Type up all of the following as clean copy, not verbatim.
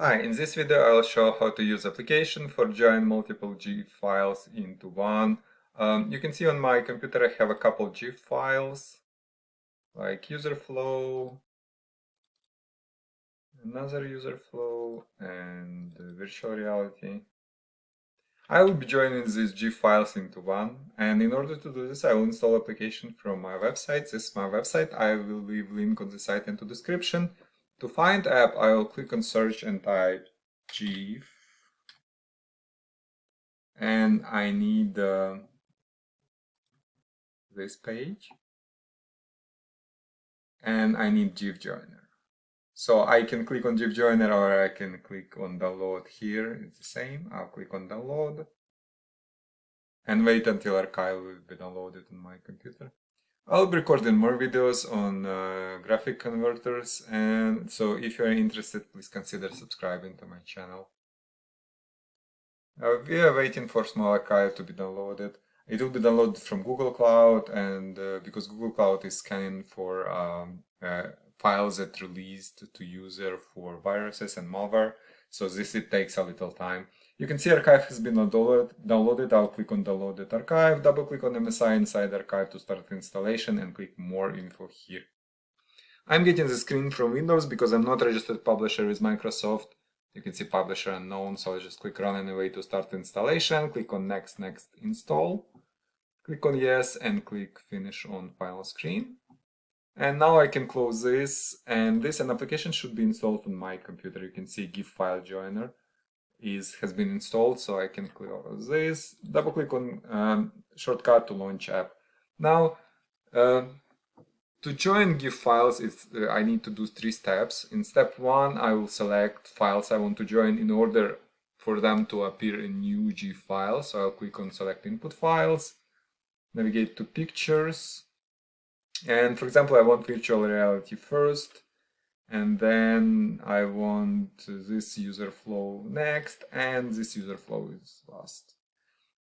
Hi, in this video I'll show how to use application for join multiple GIF files into one. You can see on my computer I have a couple GIF files, like user flow, another user flow, and virtual reality. I will be joining these GIF files into one, and in order to do this I will install application from my website. This is my website. I will leave link on the site into description. To find app, I will click on search and type GIF. And I need this page, and I need GIF Joiner. So I can click on GIF Joiner or I can click on download here. It's the same. I'll click on download and wait until archive will be downloaded on my computer. I'll be recording more videos on graphic converters, and so if you're interested, please consider subscribing to my channel. We are waiting for small archive to be downloaded. It will be downloaded from Google Cloud, and because Google Cloud is scanning for files that released to user for viruses and malware, so it takes a little time. You can see archive has been downloaded. I'll click on downloaded archive, double click on MSI inside archive to start installation, and click more info here. I'm getting the screen from Windows because I'm not registered publisher with Microsoft. You can see publisher unknown, so I'll just click run anyway to start installation, click on next, install, click on yes, and click finish on final screen. And now I can close this, and an application should be installed on my computer. You can see GIF file joiner has been installed, so I can close this, double click on shortcut to launch app. Now, to join GIF files, I need to do 3 steps. In step 1, I will select files I want to join in order for them to appear in new GIF file. So I'll click on select input files, navigate to pictures, and for example I want virtual reality first, and then I want this user flow next, and this user flow is last.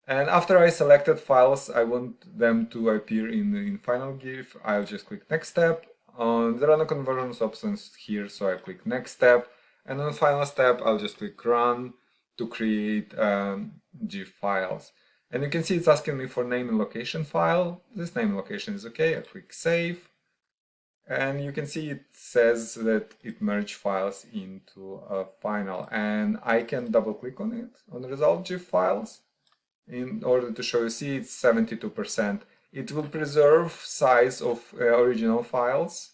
And after I selected files I want them to appear in final GIF, I'll just click next step. There are no conversions options here, so I click next step, and on final step I'll just click run to create GIF files. And you can see it's asking me for name and location file. This name and location is okay. I click save, and you can see it says that it merged files into a final, and I can double click on it, on result GIF files, in order to show you. See, it's 72%. It will preserve size of original files.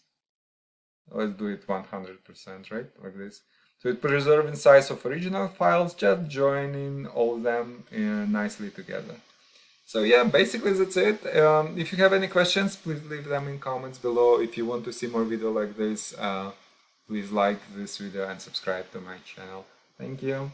Let's do it 100%, right? Like this. So it preserves in size of original files, just joining all of them nicely together. So yeah, basically that's it. If you have any questions, please leave them in comments below. If you want to see more video like this, please like this video and subscribe to my channel. Thank you.